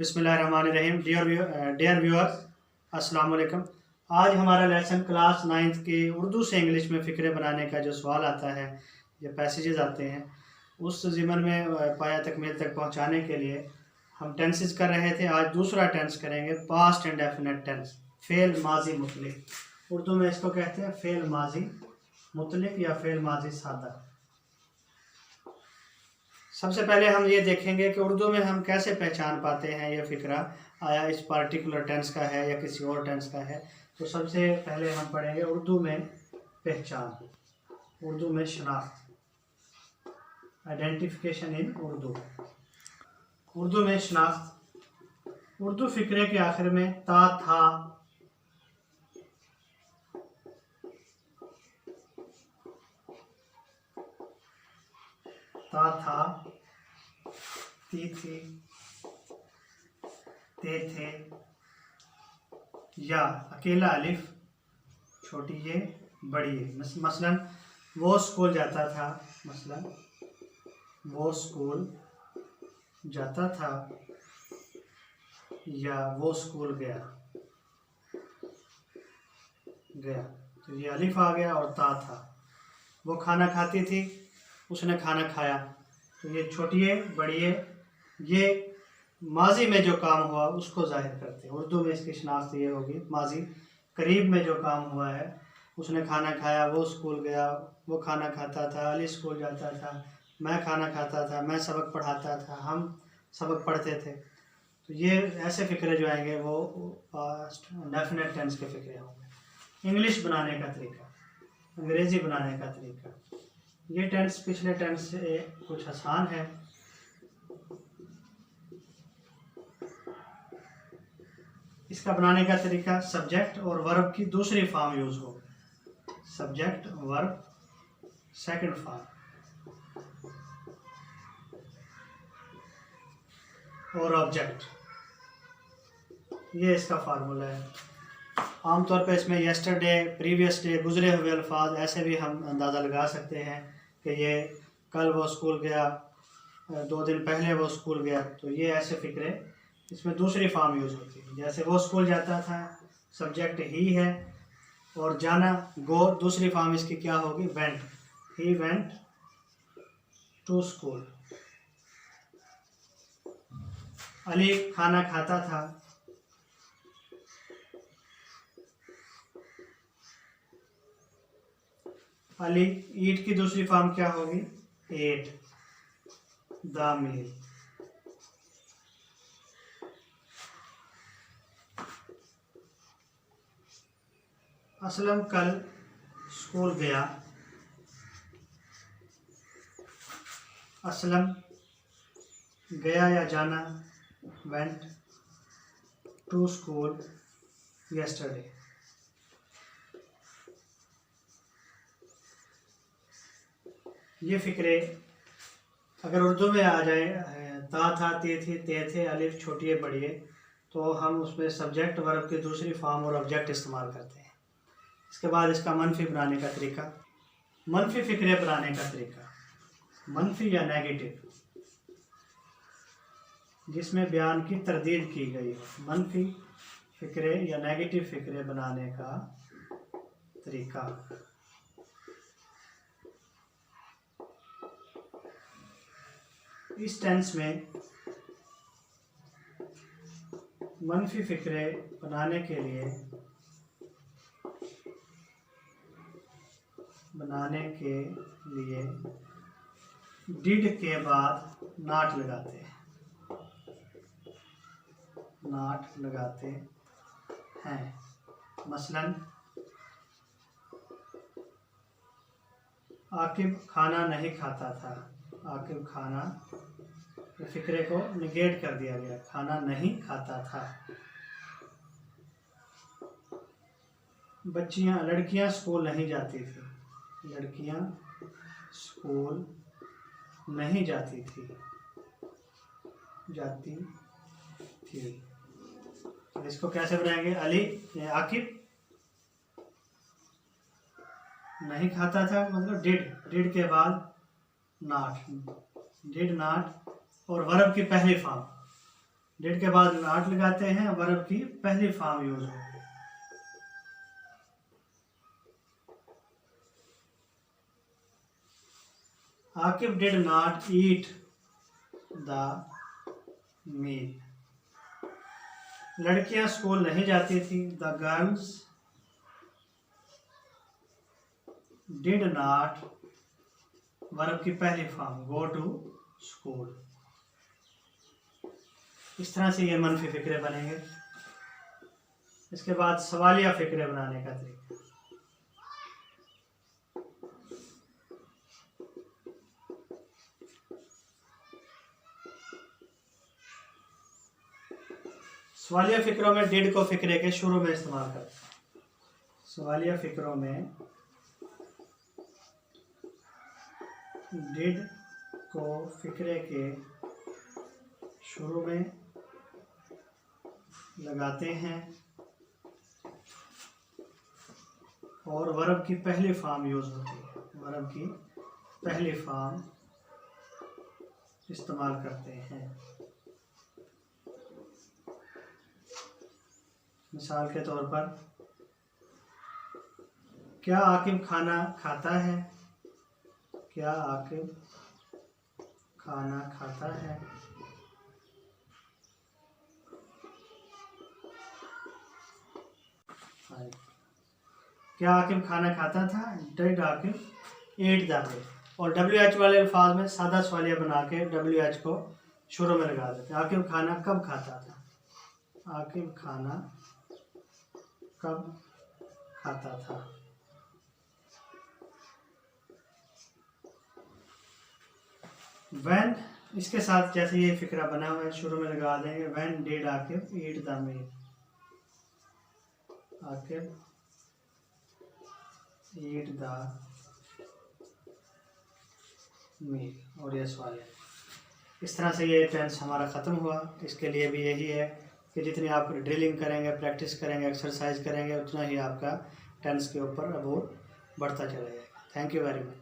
बिस्मिल्लाहिर्रहमानिर्रहीम। Dear viewers, अस्सलाम वालेकुम। आज हमारा लेसन क्लास 9th के उर्दू से इंग्लिश में फ़िक्रे बनाने का जो सवाल आता है या पैसेजेस आते हैं, उस ज़िमन में पाया तकमील तक पहुंचाने के लिए हम टेंसेस कर रहे थे। आज दूसरा टेंस करेंगे, पास्ट इंडेफिनिट टेंस, फ़ेल माजी मुतलिक। उर्दू में इसको कहते हैं फ़ेल माजी मुतलिक या फ़ेल माजी सादा। सबसे पहले हम ये देखेंगे कि उर्दू में हम कैसे पहचान पाते हैं ये फ़िक्रा आया इस पार्टिकुलर टेंस का है या किसी और टेंस का है। तो सबसे पहले हम पढ़ेंगे उर्दू में पहचान, उर्दू में शनाख्त, आइडेंटिफिकेशन इन उर्दू। उर्दू में शनाख्त, उर्दू फ़िक्रे के आखिर में ता था, ता था, ती थी, ते थे, या अकेला अलिफ, छोटी ये बड़ी ये। मसलन वो स्कूल जाता था, मसलन वो स्कूल जाता था, या वो स्कूल गया, तो ये अलिफ आ गया और ता था। वो खाना खाती थी, उसने खाना खाया, तो ये छोटी है बड़ी है, ये माजी में जो काम हुआ उसको जाहिर करते हैं। उर्दू में इसकी शनाख्त ये होगी माजी, करीब में जो काम हुआ है, उसने खाना खाया, वो स्कूल गया, वो खाना खाता था, अली स्कूल जाता था, मैं खाना खाता था, मैं सबक पढ़ाता था, हम सबक पढ़ते थे। तो ये ऐसे फ़िक्रे जो आएंगे वो पास्ट डेफिनेट टेंस के फ़िक्रे होंगे। इंग्लिश बनाने का तरीका, अंग्रेज़ी बनाने का तरीका, ये टेंस पिछले टेंस से कुछ आसान है। इसका बनाने का तरीका, सब्जेक्ट और वर्ब की दूसरी फॉर्म यूज़ हो, सब्जेक्ट वर्ब सेकंड फॉर्म, और ऑब्जेक्ट, ये इसका फार्मूला है। आमतौर पर इसमें यस्टरडे, प्रीवियस डे, गुजरे हुए अल्फाज, ऐसे भी हम अंदाज़ा लगा सकते हैं कि ये कल वो स्कूल गया, 2 दिन पहले वो स्कूल गया। तो ये ऐसे फ़िक्रे इसमें दूसरी फॉर्म यूज़ होती है। जैसे वो स्कूल जाता था, सब्जेक्ट ही है, और जाना गो, दूसरी फॉर्म इसकी क्या होगी, went, he went to school. Ali खाना खाता था, अली ईट की दूसरी फॉर्म क्या होगी, एट द मील। असलम कल स्कूल गया, असलम गया या जाना, वेंट टू स्कूल यस्टरडे। ये फ़िक्रे अगर उर्दू में आ जाए, ता था, ते थे, ते थे, अलिफ छोटी है बड़ी है, तो हम उसमें सब्जेक्ट वर्ब की दूसरी फॉर्म और ऑब्जेक्ट इस्तेमाल करते हैं। इसके बाद इसका मनफी बनाने का तरीका, मनफी फ़िक्रे बनाने का तरीका, मनफी या नेगेटिव जिसमें बयान की तरदीद की गई हो, मनफी फ़िक्रे या नेगेटिव फ़िक्रे बनाने का तरीका। इस टेंस में मनफी फ़िक्रे बनाने के लिए डिड के बाद नॉट लगाते हैं, नॉट लगाते हैं। मसलन आकिब खाना नहीं खाता था, आकिब खाना, फ़िक्रे को निगेट कर दिया गया, खाना नहीं खाता था। लड़कियां स्कूल नहीं जाती थी, लड़कियां स्कूल नहीं जाती थी, जाती थी। तो इसको कैसे बनाएंगे, अली आकिब नहीं खाता था, मतलब डिड के बाद नॉट, डिड नॉट, और वर्ब की पहली फॉर्म डिड के बाद नॉट लगाते हैं, वर्ब की पहली फॉर्म यूज होती है। Aqib did not eat the meal. लड़कियां स्कूल नहीं जाती थी। The girls did not, verb की पहली फॉर्म, गो टू स्कूल। इस तरह से ये मनफी फिक्रे बनेंगे। इसके बाद सवालिया फिक्रे बनाने का तरीका। सवालिया फिक्रों में डिड को फिक्रे के शुरू में इस्तेमाल करते हैं। सवालिया फिक्रों में डिड को फिक्रे के शुरू में लगाते हैं और वर्ब की पहली फॉर्म यूज होती है। वर्ब की पहली फॉर्म इस्तेमाल करते हैं। मिसाल के तौर पर, क्या आकिब खाना खाता है? क्या आकिब खाना खाता है? क्या आकिब खाना खाता था? Did Aqib eat the meal. और WH वाले अल्फाज में सादा सवालिया बना के WH को शुरू में लगा देते। आकिब खाना कब खाता था? आकिब खाना कब खाता था? When, इसके साथ जैसे ये फिक्रा बना हुआ है शुरू में लगा देंगे। When did Aqib eat the meal? Aqib eat the meal. और ये सवाल है। इस तरह से ये टेंस हमारा ख़त्म हुआ। इसके लिए भी यही है कि जितनी आप ड्रिलिंग करेंगे, प्रैक्टिस करेंगे, एक्सरसाइज करेंगे, उतना ही आपका टेंस के ऊपर अबूर बढ़ता चला जाएगा। Thank you very much.